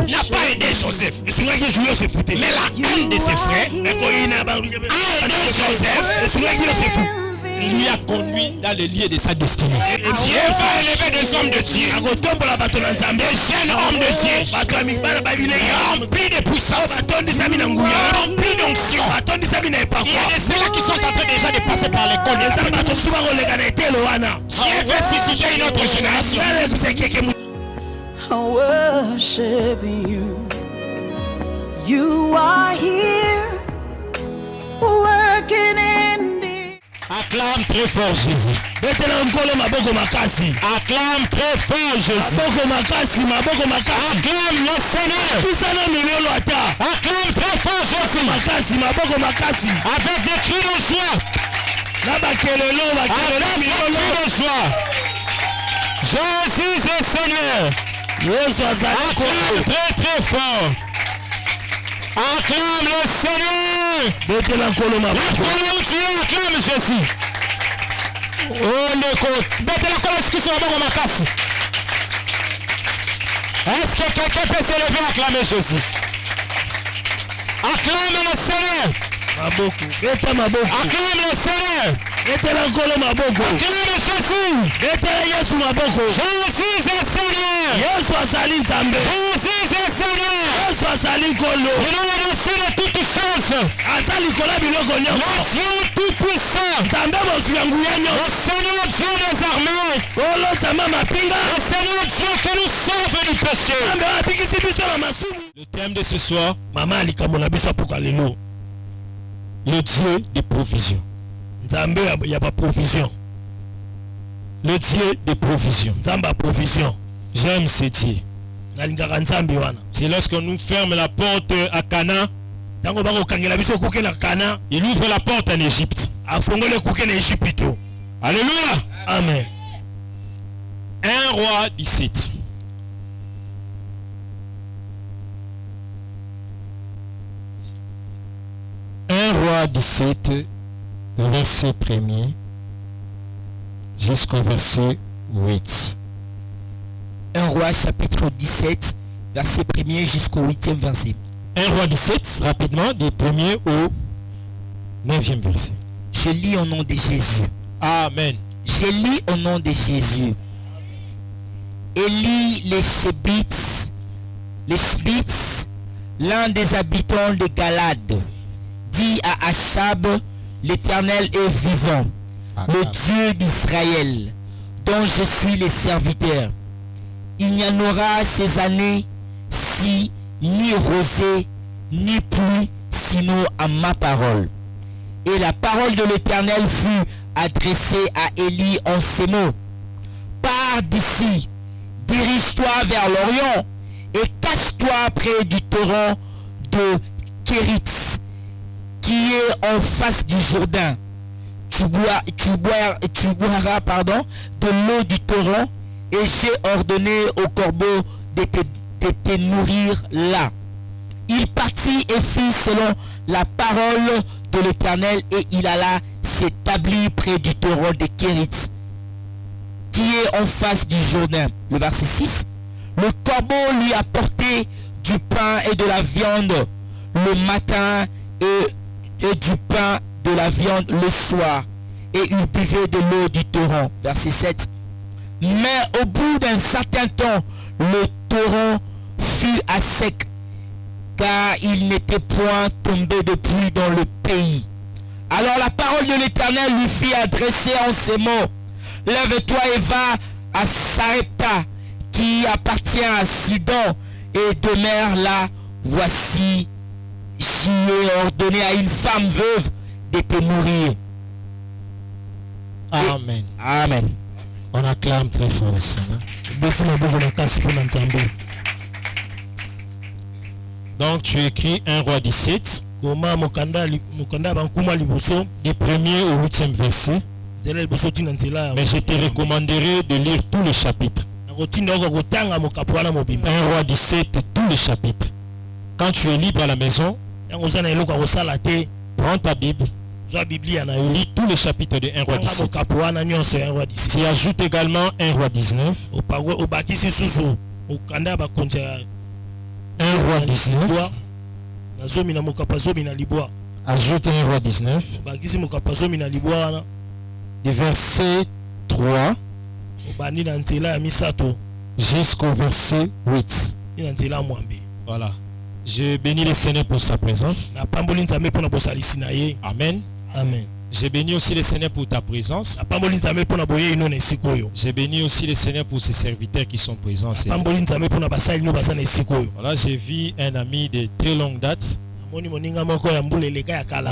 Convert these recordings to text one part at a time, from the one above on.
N'a pas aidé Joseph. Mais la haine de ses frères a aidé Joseph. Il lui a conduit dans les lieux de sa destinée. Dieu va élever des hommes de Dieu, des jeunes hommes de Dieu, remplis de puissance, remplis d'onction. Il y a de ceux-là qui sont en train déjà de passer par l'école. Dieu veut susciter une autre génération. I worship you. You are here, working in the... Acclame très fort Jésus. Acclame très fort Jésus. Acclame le Seigneur. Acclame très fort Jésus. Avec des cris de joie. Avec des cris de joie. Jésus est Seigneur. Acclame très très fort. Acclame le Seigneur. Acclame Jésus. Est-ce que quelqu'un peut s'élever et acclamer Jésus? Acclame le Seigneur. Acclame le Seigneur. Acclame Jésus. Jésus est Seigneur. Jésus est Seigneur. Il est au-dessus de toutes choses. Le Dieu tout-puissant. Le Seigneur Dieu des armées. Le Seigneur Dieu qui nous sauve du péché. Le thème de ce soir, le Dieu des provisions. Le Dieu des provisions. J'aime ce Dieu. C'est lorsque nous ferme la porte à Cana, il ouvre la porte en Égypte. Alléluia. Amen. 1 Roi 17. Roi 17, verset 1er jusqu'au verset 8. 1 Roi chapitre 17, verset 1er jusqu'au 8e verset. 1 Roi 17, rapidement, du 1er au 9e verset. Je lis au nom de Jésus. Amen. Je lis au nom de Jésus. Élie les Shébits, l'un des habitants de Galade, dit à Achab, l'Éternel est vivant, le Dieu d'Israël, dont je suis le serviteur. Il n'y en aura ces années-ci ni rosée, ni pluie, sinon à ma parole. Et la parole de l'Éternel fut adressée à Élie en ces mots. Pars d'ici, dirige-toi vers l'Orient et cache-toi près du torrent de Kéritz, qui est en face du Jourdain. Tu boiras de l'eau du torrent, et j'ai ordonné au corbeau de te nourrir là. Il partit et fit selon la parole de l'Éternel, et il alla s'établir près du torrent de Kéritz, qui est en face du Jourdain. Le verset 6. Le corbeau lui apportait du pain et de la viande le matin, et du pain de la viande le soir, et il buvait de l'eau du torrent. Verset 7. Mais au bout d'un certain temps, le torrent fut à sec, car il n'était point tombé de pluie dans le pays. Alors la parole de l'Éternel lui fit adresser en ces mots. Lève-toi et va à Sarepta, qui appartient à Sidon, et demeure là. Voici, j'y ai ordonné à une femme veuve de te nourrir. Amen. Amen. On acclame très fort le Seigneur. Donc tu écris 1 Roi 17, du 1er au 8e verset. Mais je te recommanderai de lire tous les chapitres. 1 Roi 17, tous les chapitres. Quand tu es libre à la maison, prends ta Bible. Lis tous les chapitres de 1 Roi 17. Tu ajoutes également 1 Roi 19. 1 Roi 19. Ajoute 1 Roi 19. Du verset 3 jusqu'au verset 8. Voilà. Je bénis le Seigneur pour sa présence. Amen. Amen. Je bénis aussi le Seigneur pour ta présence. Je bénis aussi le Seigneur pour ses serviteurs qui sont présents. Voilà, j'ai vu un ami de très longue date. Mon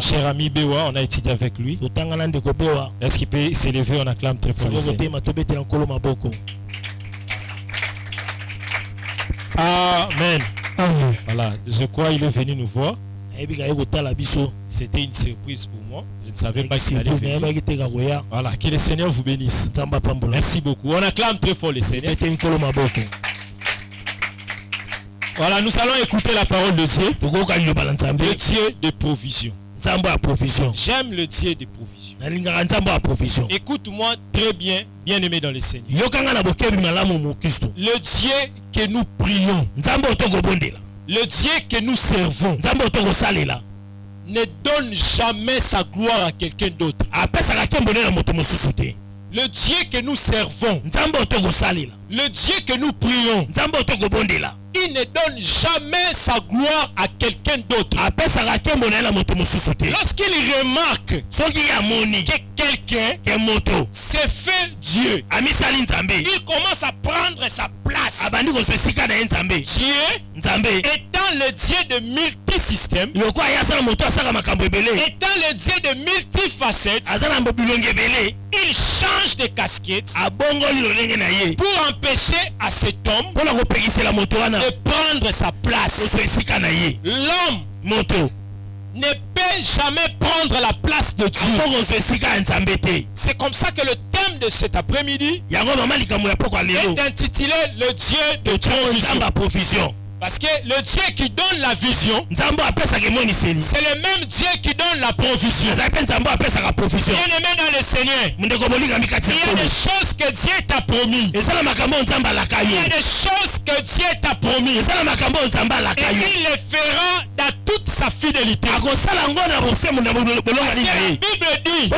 cher ami Bewa, on a étudié avec lui. Est-ce qu'il peut s'élever? On acclame très fort le Seigneur. Amen. Amen. Voilà, je crois qu'il est venu nous voir. C'était une surprise pour moi. Je ne savais pas qu'il allait venir. Voilà, que le Seigneur vous bénisse. Merci beaucoup. On acclame très fort le Seigneur. Voilà, nous allons écouter la parole de Dieu. Le Dieu de provision. J'aime le Dieu de provision. Écoute-moi très bien, bien-aimé dans le Seigneur. Le Dieu que nous prions, le Dieu que nous servons, ne donne jamais sa gloire à quelqu'un d'autre. Le Dieu que nous servons, le Dieu que nous prions, il ne donne jamais sa gloire à quelqu'un d'autre. Lorsqu'il remarque que quelqu'un se fait Dieu, il commence à prendre sa place. Dieu étant le Dieu de multisystèmes, étant le Dieu de multifacettes, il change de casquette pour empêcher à cet homme de prendre sa place. L'homme ne peut jamais prendre la place de Dieu. C'est comme ça que le thème de cet après-midi est intitulé le Dieu de provision. Parce que le Dieu qui donne la vision, c'est le même Dieu qui donne la provision. Bien-aimé dans le Seigneur, il y a des choses que Dieu t'a promis. Il y a des choses que Dieu t'a promis. Et il le fera dans toute sa fidélité. Parce que la Bible dit,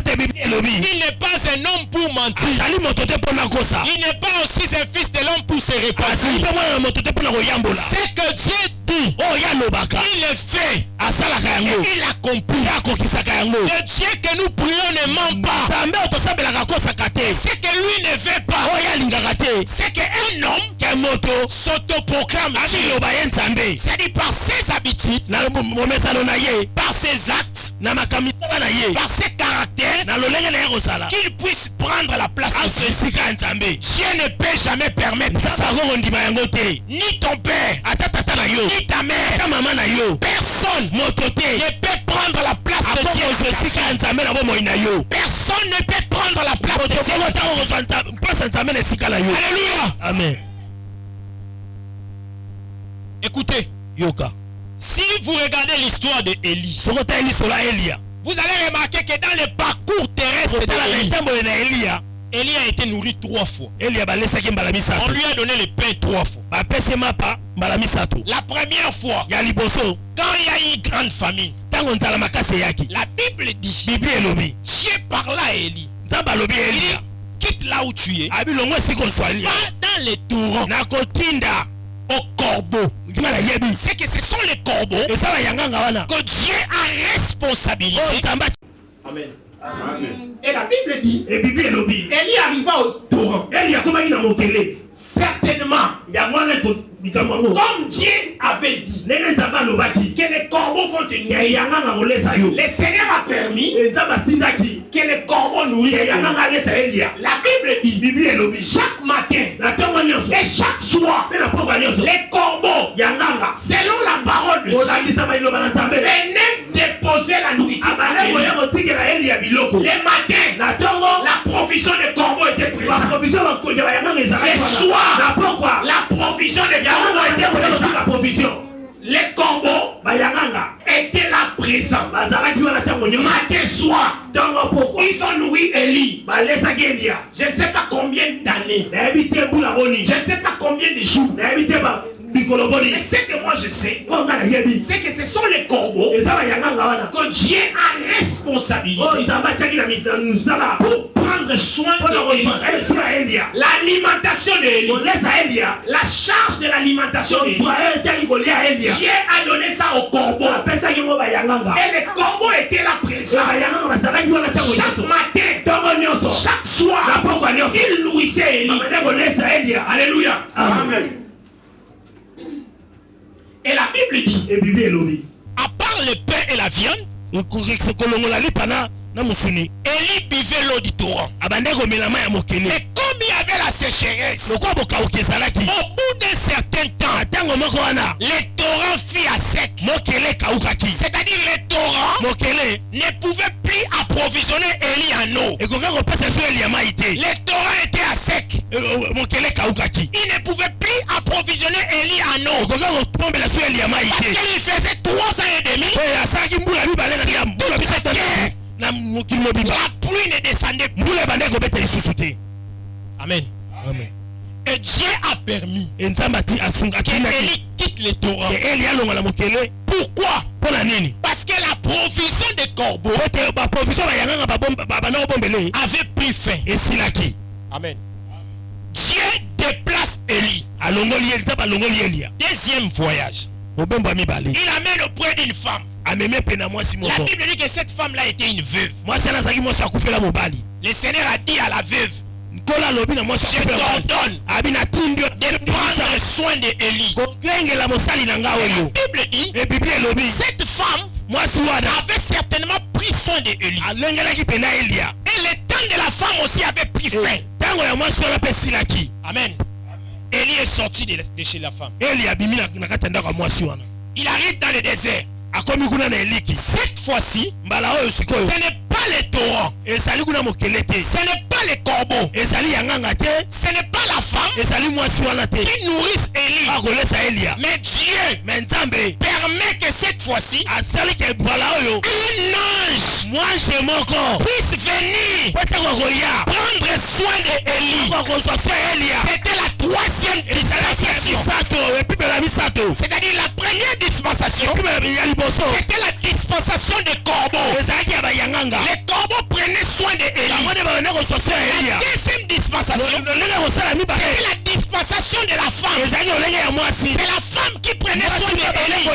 il n'est pas un homme pour mentir. Il n'est pas aussi un fils de l'homme pour se repentir. C'est que Dieu dit, il le fait, et il accomplit. Le Dieu que nous prions ne ment pas. C'est que lui ne veut pas. C'est qu'un homme s'autoproclame, c'est-à-dire par ses habitudes, par ses actes, par ses caractères, qu'il puisse prendre la place de Dieu. Dieu ne peut jamais permettre ça. Ni ton père, ni ta mère, personne ne peut prendre la place de Dieu. Personne ne peut prendre la place de Dieu. Alléluia. Amen. Écoutez, si vous regardez l'histoire de Élie, vous allez remarquer que dans le parcours terrestre d'Élie, Élie a été nourri 3 fois. On lui a donné le pain 3 fois. La première fois, quand il y a eu une grande famine, la Bible dit, Dieu parla à Élie. Il dit, quitte là où tu es, va dans les torrents, au corbeau. C'est que ce sont les corbeaux que Dieu a responsabilisé. Amen. Amen. Et la Bible dit, Élie arriva au torrent. certainement, comme Dieu avait dit, que les corbeaux vont te nourrir. Le Seigneur a permis que les corbeaux nourrissent. La Bible dit, chaque matin et chaque soir, les corbeaux, selon la parole de Dieu, venaient déposer la nourriture. Les matins, la provision des corbeaux était présente. Les soirs, la provision des corbeaux était présente. Les corbeaux étaient là présents. Matin, soir, ils ont nourri Élie. Je ne sais pas combien d'années. Je ne sais pas combien de jours. Mais ce que moi je sais, c'est que ce sont les corbeaux que Dieu a responsabilisé pour prendre soin de l'alimentation de Élie. La charge de l'alimentation de Élie. Dieu a donné ça aux corbeaux. Et les corbeaux étaient là présents. Chaque matin, chaque soir, ils nourrissaient Élie. Alléluia. Amen. Et la Bible dit, à part le pain et la viande, Élie buvait l'eau du torrent. Et comme il y avait la sécheresse, au bout d'un certain temps, les torrents furent à sec. C'est-à-dire les torrents ne pouvaient plus approvisionner Élie en eau. Les torrents étaient à sec. Ils ne pouvaient plus approvisionner Élie en eau. Parce qu'il faisait 3 ans et demi. La pluie ne descendait plus. Amen. Amen. Et Dieu a permis qu'Élie quitte les torrents. Pourquoi? Parce que la provision des corbeaux avait pris fin. Amen. Dieu déplace Élie. Deuxième voyage. Il amène auprès d'une femme. La Bible dit que cette femme-là était une veuve. Le Seigneur a dit à la veuve, je t'ordonne de prendre soin d'Élie. La Bible dit, cette femme avait certainement pris soin d'Élie. Et le temps de la femme aussi avait pris fin. Amen. Élie est sorti de chez la femme. Il arrive dans le désert. Cette fois-ci, ce n'est pas les torrents, ce n'est pas les corbeaux, ce n'est pas la femme qui nourrissent Élie. Mais Dieu permet que cette fois-ci, un ange puisse venir prendre soin d'Élie. C'était la 3e dispensation. C'est-à-dire la première dispensation, c'était la dispensation des corbeaux. Les corbeaux prenaient soin d'Élie. La deuxième dispensation, c'était la dispensation de la femme. C'est la femme qui prenait soin d'Élie.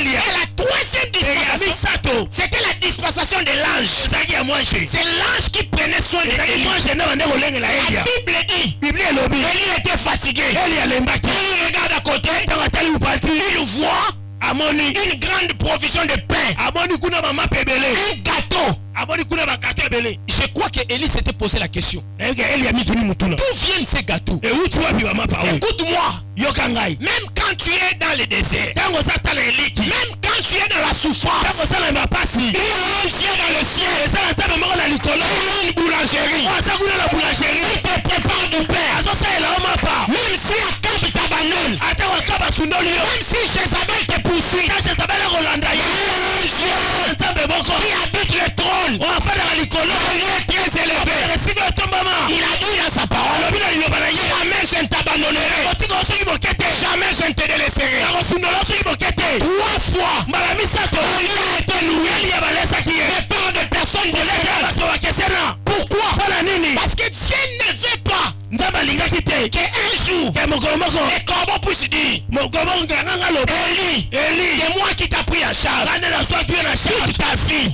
Et la 3e dispensation, c'était la dispensation de l'ange. C'est l'ange qui prenait soin d'Élie. La Bible dit, Élie était fatigué. Il regarde à côté, il voit une grande provision de pain, un gâteau. Je crois que Élie s'était posé la question. D'où viennent ces gâteaux? Écoute-moi. Même quand tu es dans le désert, même quand tu es dans la souffrance, il y a un Dieu dans le ciel. Il y a une boulangerie. Il te prépare du pain. Même si Akab t'abandonne, même si Jézabel te poursuit, il y a un Dieu qui habite le trône. Il est très élevé. Il a dit dans sa parole, jamais je ne t'abandonnerai, jamais je ne te délaisserai. 3 fois, Élie a été nourri. Mais par des personnes différentes. Pourquoi? Parce que Dieu ne veut pas qu'un jour les corbeaux puissent dire, Élie, c'est moi qui t'a pris en charge toute ta vie.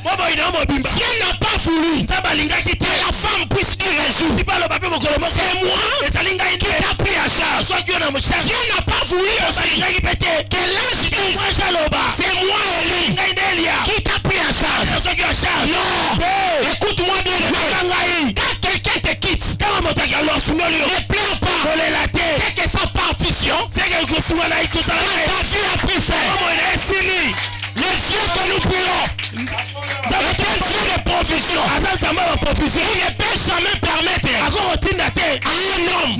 Dieu n'a pas voulu que la femme puisse dire un jour, c'est moi qui t'a pris en Dieu n'a pas voulu aussi que l'ange dise c'est moi Élie qui t'a pris en charge. Non, écoute-moi bien. Quand quelqu'un te quitte, ne pleure pas. C'est que sa partition, ta vie a pris fin. Le Dieu que nous prions, dans le Dieu de provision, il ne peut jamais permettre à un homme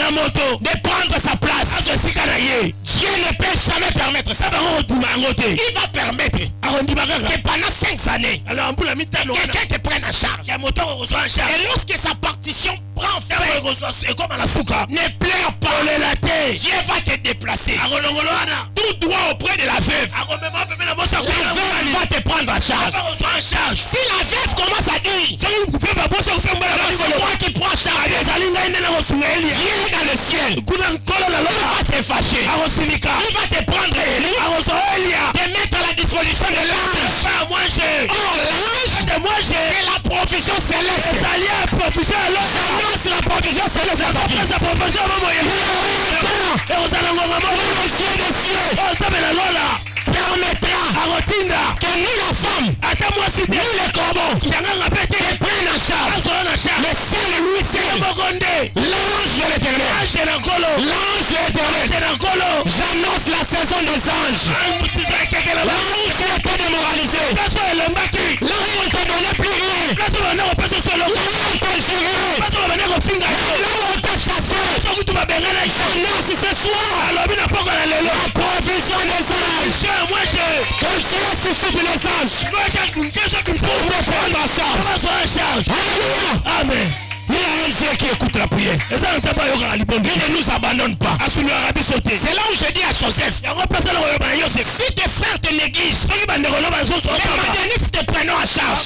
de prendre sa place. Dieu ne peut jamais permettre ça. Il va permettre que pendant 5 années, quelqu'un te prenne en charge. Et lorsque sa partition prend fin, ne pleure pas. Dieu va te déplacer tout droit auprès de la veuve. La veuve va te prendre en charge. Si la veuve commence à dire c'est moi qui prends charge, Dieu dans le ciel, il va se fâcher. Il va te prendre Élie, te mettre à la disposition de l'ange. Oh, l'ange, c'est la provision céleste. C'est la provision céleste. Permettra que ni la femme, ni le corbeau te prennent en charge. Mais c'est lui, c'est l'ange de l'éternel. L'ange de l'éternel. J'annonce la saison des anges. Là où tu étais démoralisé, là où on t'a donné plus rien, là où on t'a juré, là où on t'a chassé, j'annonce ce soir la provision des anges. Que Dieu suscite les anges pour te prendre en charge. Alléluia. Amen. Il y a un Dieu qui écoute la prière. Il ne nous abandonne pas. C'est là où je dis à Joseph, si tes frères te négligent, les Madianites te prennent en charge.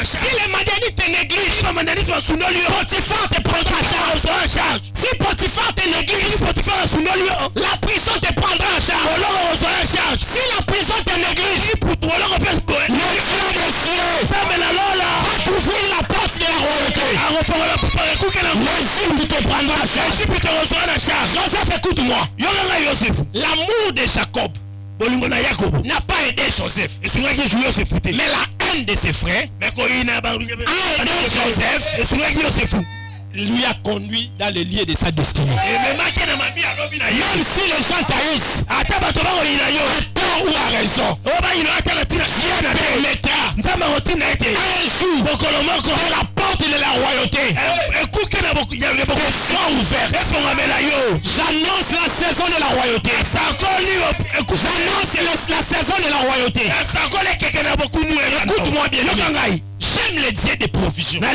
Si les Madianites te négligent, Potiphar te prendra en charge. Si Potiphar te néglige, la prison te prendra en charge. Si la prison te néglige, le Dieu des cieux va t'ouvrir la porte de la royauté. L'Égypte te prendra en charge. Joseph, écoute-moi. L'amour de Jacob n'a pas aidé Joseph. Mais la haine de ses frères a aidé Joseph. Lui a conduit dans le lieu de sa destinée. Même si les gens taillissent, à tort ou à raison, Dieu permettra un jour que la porte de la royauté soit ouverte. J'annonce la saison de la royauté. J'annonce la saison de la royauté. Écoute-moi bien. J'aime le Dieu des provisions. Il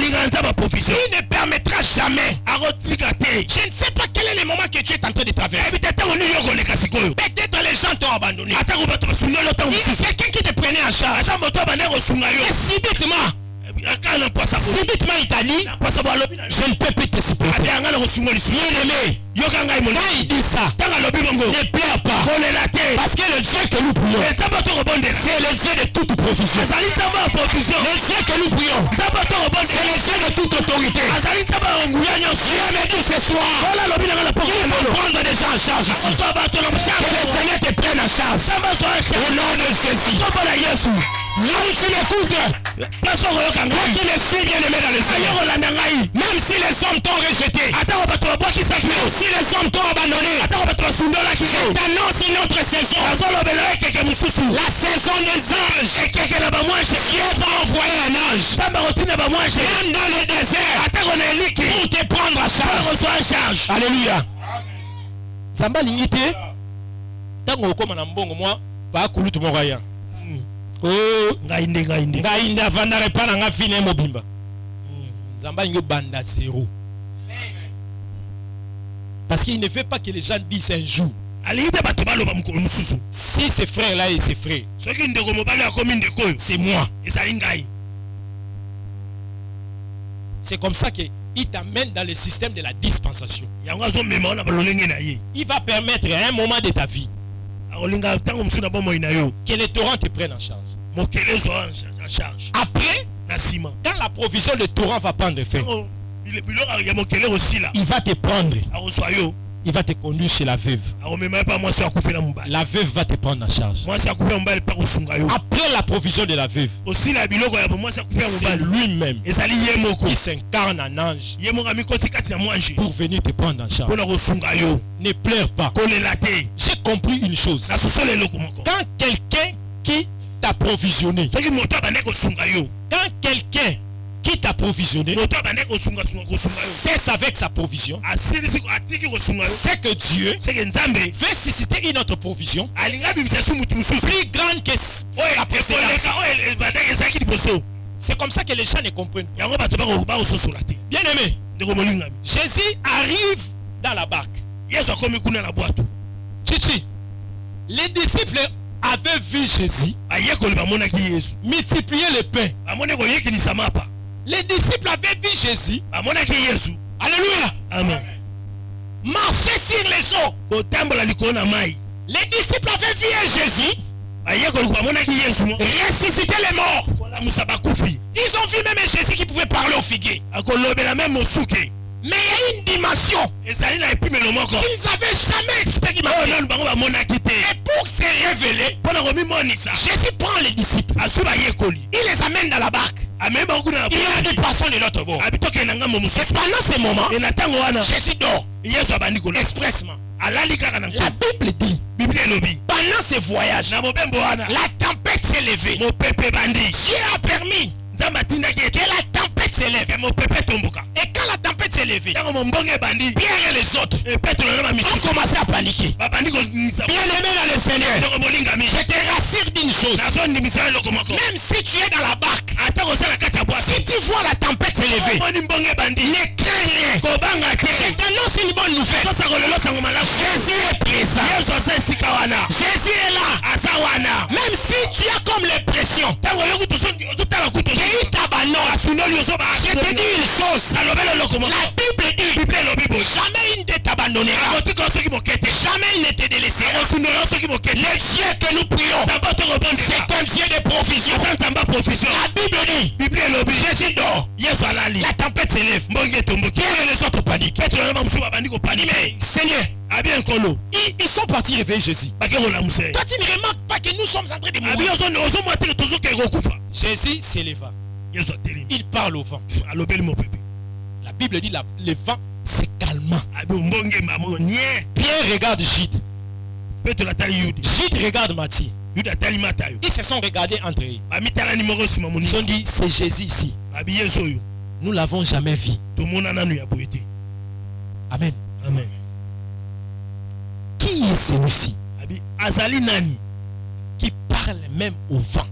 ne permettra jamais. Je ne sais pas quel est le moment que tu es en train de traverser. Peut-être les gens t'ont abandonné. Il y a quelqu'un qui te prenait en charge. Et subitement il t'a dit, je ne peux plus te supporter. Bien-aimé, quand il dit ça, ne pleure pas. Parce que le Dieu que nous prions, c'est le Dieu de toute provision. Le Dieu que nous prions, c'est le Dieu de toute autorité. Dieu me dit ce soir, il faut prendre des gens en charge ici. Que le Seigneur te prenne en charge. Au nom de Jésus. Là où tu m'écoutes, toi qui le suis bien aimé dans le Seigneur, même si les hommes t'ont rejeté, même si les hommes t'ont abandonné, je t'annonce une autre saison. La saison des anges. Dieu va envoyer un ange, même dans le désert, pour te prendre en charge. Alléluia. Zamba lingite, tango okoma na mbongo moi, ba kulutu mokaya. Oh, ngainde avanda repana nga fine mobimba. Zamba nyo banda zéro. Parce qu'il ne veut pas que les gens disent un jour. Si ces frères-là et ces frères, c'est moi. C'est comme ça qu'il t'amène dans le système de la dispensation. Il va permettre à un moment de ta vie que les torrents te prennent en charge. Après, quand la provision de torrent va prendre fin, il va te prendre Il va te conduire chez la veuve. La veuve va te prendre en charge. Après la provision de la veuve, c'est lui-même qui s'incarne en ange pour venir te prendre en charge. Ne pleure pas. J'ai compris une chose. Quand quelqu'un qui t'a provisionné, quand quelqu'un qui t'a provisionné cesse avec sa provision, c'est que Dieu veut susciter une autre provision plus grande que la précédente. C'est comme ça que les gens ne comprennent. Bien aimé, Jésus arrive dans la barque. Chichi, les disciples avaient vu Jésus multiplier le pain. Les disciples avaient vu Jésus. Alléluia. Amen. Marcher sur les eaux. Les disciples avaient vu Jésus ressusciter les morts. Ils ont vu même Jésus qui pouvait parler au figuier. Mais il y a une dimension qu'ils n'avaient jamais expérimenté. Et pour se révéler, Jésus prend les disciples. Il les amène dans la barque. Il y a des poissons de l'autre bord. Et pendant ce moment, Jésus dort expressement. La Bible dit, pendant ce voyage, la tempête s'est levée. Dieu a permis que la tempête s'élève. Et quand la tempête s'est levée, Pierre et les autres ont commencé à paniquer. Bien aimé dans le Seigneur, je te rassure d'une chose. Même si tu es dans la barque, si tu vois la tempête s'élever, ne crains rien. Je t'annonce une bonne nouvelle. Jésus est présent. Jésus est là. Même si tu as comme l'impression qu'il t'abandonne, je te dis une chose. La Bible dit, jamais il ne t'abandonnera. Jamais il ne te délaissera. Le Dieu que nous prions, c'est un Dieu de provision. La Bible dit, Jésus dort. La tempête s'élève. Pierre et les autres paniquent. Mais Seigneur, ils sont partis réveiller Jésus. Toi tu ne remarques pas que nous sommes en train de mourir. Jésus s'éleva. Il parle au vent. La Bible dit le vent se calma. Pierre regarde Gide. Gide regarde Matthieu. Ils se sont regardés entre eux. Ils ont dit, c'est Jésus ici. Nous l'avons jamais vu. Amen. Amen. Qui est celui-ci qui parle même au vent,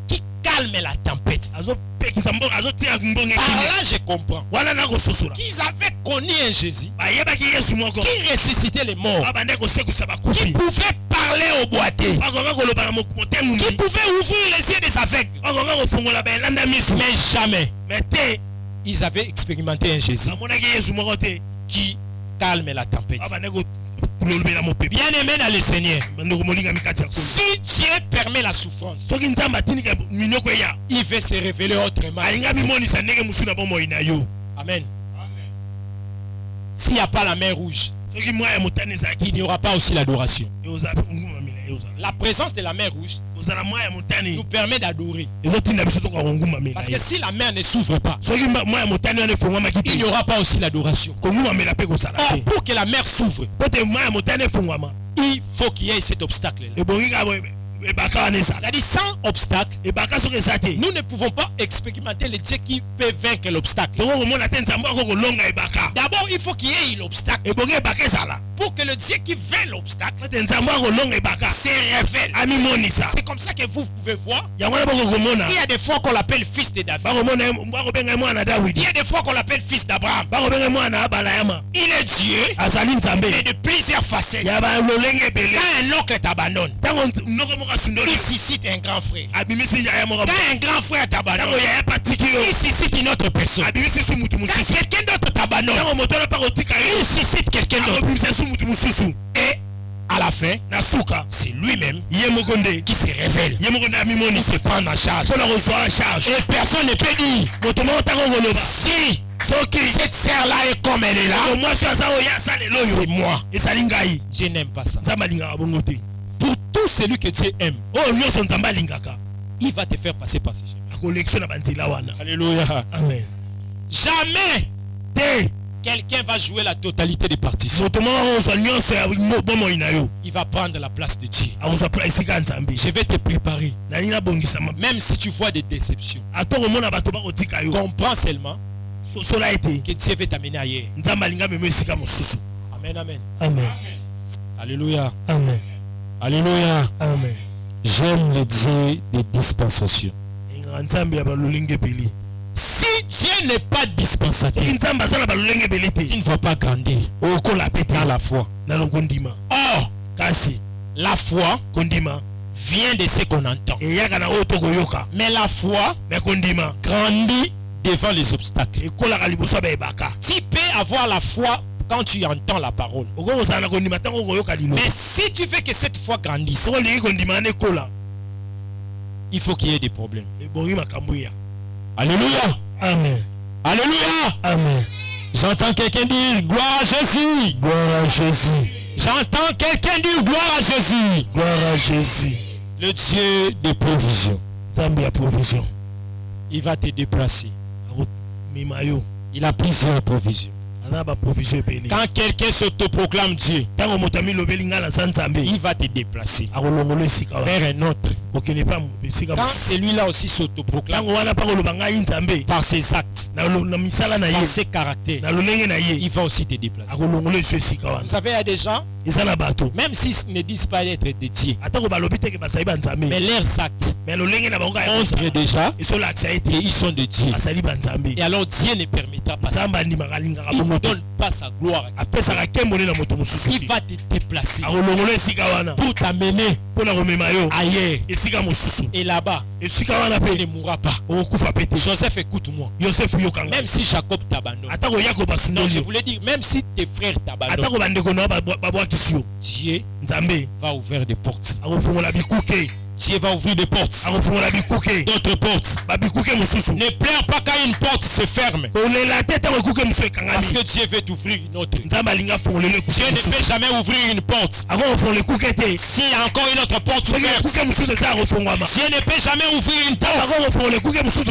qui calme la tempête? Par là je comprends qu'ils avaient connu un Jésus qui ressuscitait les morts, qui pouvait parler aux boiteux, qui pouvait ouvrir les yeux des aveugles. Mais jamais ils avaient expérimenté un Jésus qui calme la tempête. Bien aimé dans le Seigneur, si Dieu permet la souffrance, il veut se révéler autrement. Amen. S'il n'y a pas la mer rouge, il n'y aura pas aussi l'adoration. La présence de la mer rouge nous permet d'adorer. Parce que si la mer ne s'ouvre pas, il n'y aura pas aussi l'adoration. Or, pour que la mer s'ouvre, il faut qu'il y ait cet obstacle-là. C'est-à-dire sans obstacle, nous ne pouvons pas expérimenter le Dieu qui peut vaincre l'obstacle. D'abord, il faut qu'il y ait l'obstacle. Pour que le Dieu qui vainc l'obstacle se révèle. C'est comme ça que vous pouvez voir. Il y a des fois qu'on l'appelle fils de David. Il y a des fois qu'on l'appelle fils d'Abraham. Il est Dieu, mais de plusieurs facettes. Quand un oncle t'abandonne, il suscite un grand frère. Quand un grand frère t'abandonne, il suscite une autre personne. Quand quelqu'un d'autre t'abandonne, il suscite quelqu'un d'autre. Et à la fin, c'est lui-même qui se révèle, qui se prend en charge. Et personne ne peut dire si Cette sœur-là est comme elle est là. C'est moi. Dieu n'aime pas ça. Pour tout celui que Dieu aime, il va te faire passer par ces chemins. Alléluia. Amen. Jamais quelqu'un va jouer la totalité des partitions. Il va prendre la place de Dieu. Je vais te préparer. Même si tu vois des déceptions, comprends seulement que Dieu veut t'amener ailleurs. Amen, amen. Amen. Alléluia. Amen. Alléluia. Amen. J'aime le Dieu des dispensations. Si Dieu n'est pas dispensateur, tu ne vas pas grandir dans la foi. Or, la foi vient de ce qu'on entend. Mais la foi grandit devant les obstacles. Tu peux avoir la foi quand tu entends la parole. Mais si tu veux que cette foi grandisse, il faut qu'il y ait des problèmes. Alléluia. Amen. Alléluia. Amen. J'entends quelqu'un dire gloire à Jésus. Gloire à Jésus. J'entends quelqu'un dire gloire à Jésus. Gloire à Jésus. Le Dieu de provision. Zambia provision. Il va te déplacer. Mimayo. Il a plusieurs provisions. Quand quelqu'un s'autoproclame Dieu, il va te déplacer vers un autre. Quand celui-là aussi s'autoproclame par ses actes, par ses caractères, il va aussi te déplacer. Vous savez, il y a des gens, même s'ils ne disent pas être dédiés, mais leurs actes montrent déjà qu'ils sont de Dieu. Et alors Dieu ne permettra pas ça. Il ne donne pas sa gloire. Il va te déplacer pour t'amener ailleurs. Et là-bas, il ne mourra pas. Joseph, écoute-moi. Même si Jacob t'abandonne, non, je voulais dire, même si tes frères t'abandonnent, Dieu va ouvrir des portes. Dieu va ouvrir des portes. D'autres portes. Ne pleure pas quand une porte se ferme. Parce que Dieu veut t'ouvrir une autre. Dieu ne peut jamais ouvrir une porte s'il y a encore une autre porte ouverte. Dieu ne peut jamais ouvrir une porte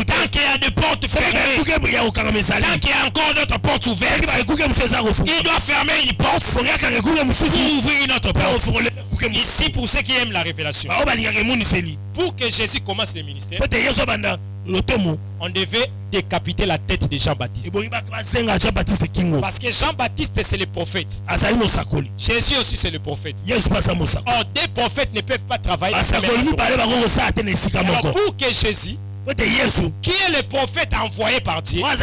tant qu'il y a des portes fermées. Tant qu'il y a encore d'autres portes ouvertes, il doit fermer une porte pour ouvrir une autre porte. Ici, pour ceux qui aiment la révélation, pour que Jésus commence le ministère, on devait décapiter la tête de Jean-Baptiste. Parce que Jean-Baptiste, c'est le prophète. Jésus aussi, c'est le prophète. Or, des prophètes ne peuvent pas travailler. Alors, pour que Jésus, qui est le prophète envoyé par Dieu, puisse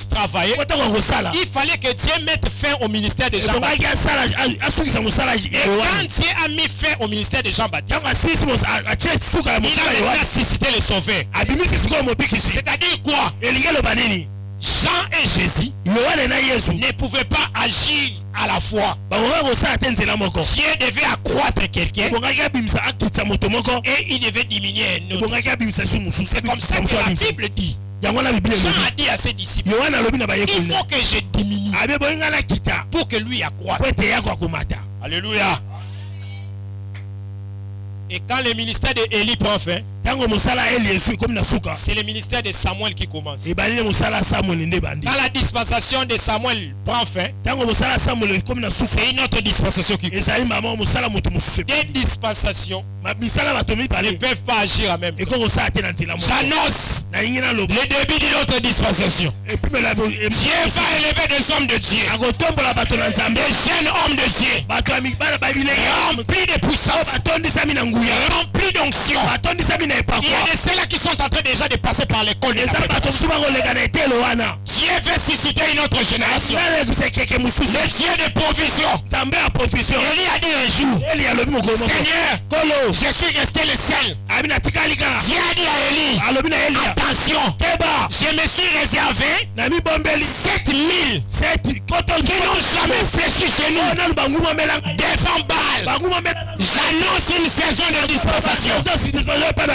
travailler, il fallait que Dieu mette fin au ministère de Jean-Baptiste. Et quand Dieu a mis fin au ministère de Jean-Baptiste, il a suscité le sauveur. C'est-à-dire quoi? Jean et Jésus ne pouvaient pas agir à la fois. Dieu devait accroître quelqu'un et il devait diminuer un autre. C'est comme ça que la Bible dit. Jean a dit à ses disciples, il faut que je diminue pour que lui accroisse. Alléluia. Et quand le ministère d'Élie prend fin, c'est le ministère de Samuel qui commence. Quand la dispensation de Samuel prend fin, c'est une autre dispensation qui commence. Des dispensations ne peuvent pas agir en même temps. J'annonce le début d'une autre dispensation. Dieu va élever des hommes de Dieu, des jeunes hommes de Dieu, remplis de puissance, remplis d'onction. Il y a de ceux-là qui sont en train déjà de passer par l'école de la préparation. Dieu veut susciter une autre génération. Le Dieu de provision. Élie a dit un jour, Seigneur, je suis resté le seul. Dieu a dit à Élie, attention, je me suis réservé 7000 qui n'ont jamais fléchi chez nous devant Baal. J'annonce une saison de dispensation.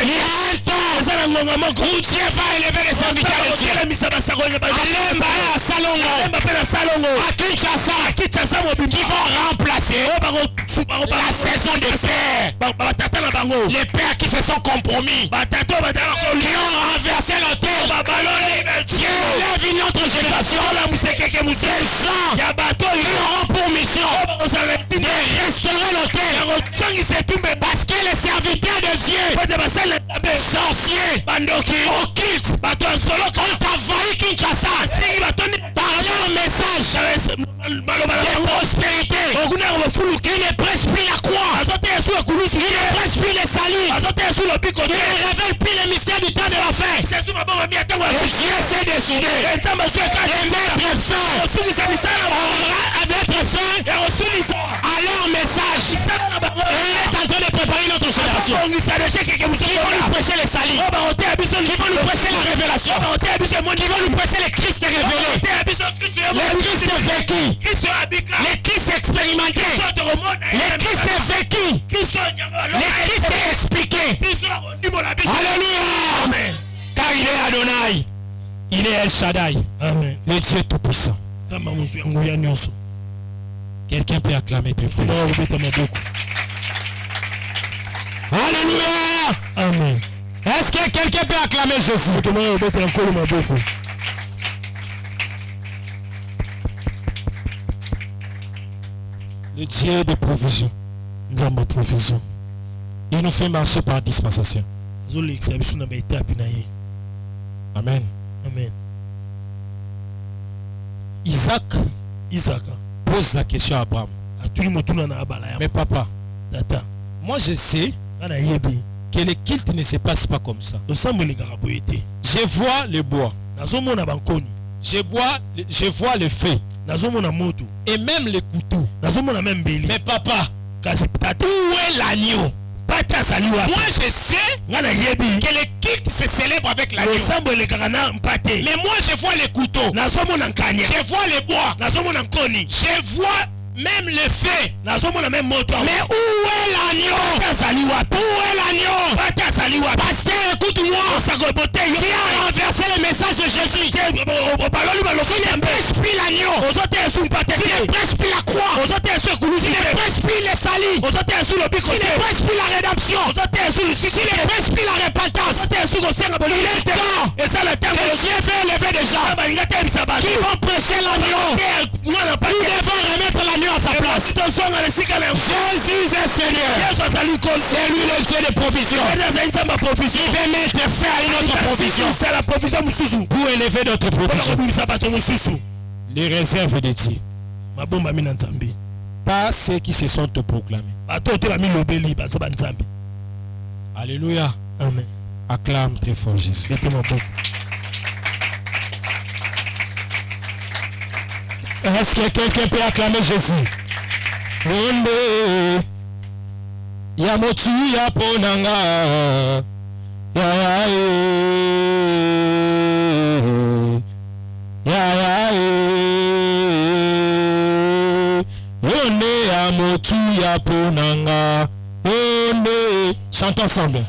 Il y a un temps où Dieu va élever les serviteurs de Dieu. Alemba et à Salongo, à Kinshasa, qui vont remplacer la saison de paix. Les pères qui se sont compromis, qui ont renversé l'autel. Dieu élève une autre génération. Ces gens qui auront pour mission de restaurer l'autel. Parce que les serviteurs de Dieu, sorciers, occultes, ont envahi Kinshasa par leur message de prospérité. Ils ne prêchent plus la croix. Ils ne prêchent plus les saluts. Ils ne révèlent plus les mystères du temps de la fin. Et Dieu s'est décidé de mettre fin à leur message. Et il est en train de préparer notre génération. Qui vont nous prêcher les saluts. Qui vont nous prêcher la révélation. Qui vont nous prêcher les Christ révélés. Les Christ vécus. Les Christ expérimentés. Les Christ vécus. Les Christ expliqués. Alléluia. Amen. Car il est Adonai. Il est El Shaddai. Amen. Le Dieu tout-puissant. Quelqu'un peut acclamer très fort. Alléluia. Amen. Est-ce que quelqu'un peut acclamer Jésus? Le Dieu de provision. Il nous fait marcher par dispensation. Amen. Amen. Isaac pose la question à Abraham. Mais papa, moi je sais que le culte ne se passe pas comme ça. Je vois le bois. Je vois le feu. Et même le couteau. Mais papa, où est l'agneau? Moi je sais que le culte se célèbre avec l'agneau. Mais moi je vois les couteaux. Je vois les bois. Je vois même le feu. Mais où est l'agneau? Où est l'agneau? Pasteur, écoute-moi. Qui a renversé le message de Jésus? Qui ne prêche plus l'agneau. Qui ne prêche plus la croix. Qui ne prêche plus les salis. Qui ne prêche plus la rédemption. Qui ne prêche plus la repentance. Il est temps que Dieu veut élever des gens qui vont prêcher l'agneau. Nous devons remettre l'agneau à sa place. Jésus est Seigneur. C'est lui le Dieu de provision. Il veut mettre fin à une autre provision pour élever d'autres provisions. Les réserves de Dieu. Pas ceux qui se sont proclamés. Alléluia. Amen. Acclame très fort Jésus. Est-ce que quelqu'un peut acclamer Jésus? Onde ya motu ya ponanga ya onde ya motu ya ponanga onde. Chantons ensemble.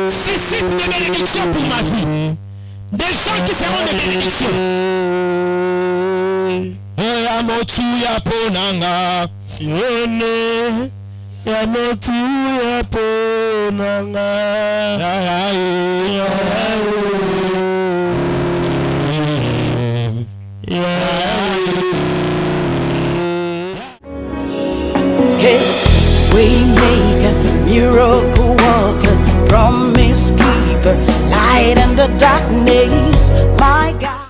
C'est site de bénédiction pour ma vie. Des gens qui seront de bénédiction. Yamotu yaponanga. Yone. Yamotu yaponanga. Hey, Waymaker, miracle worker, promise keeper, light in the darkness, my God.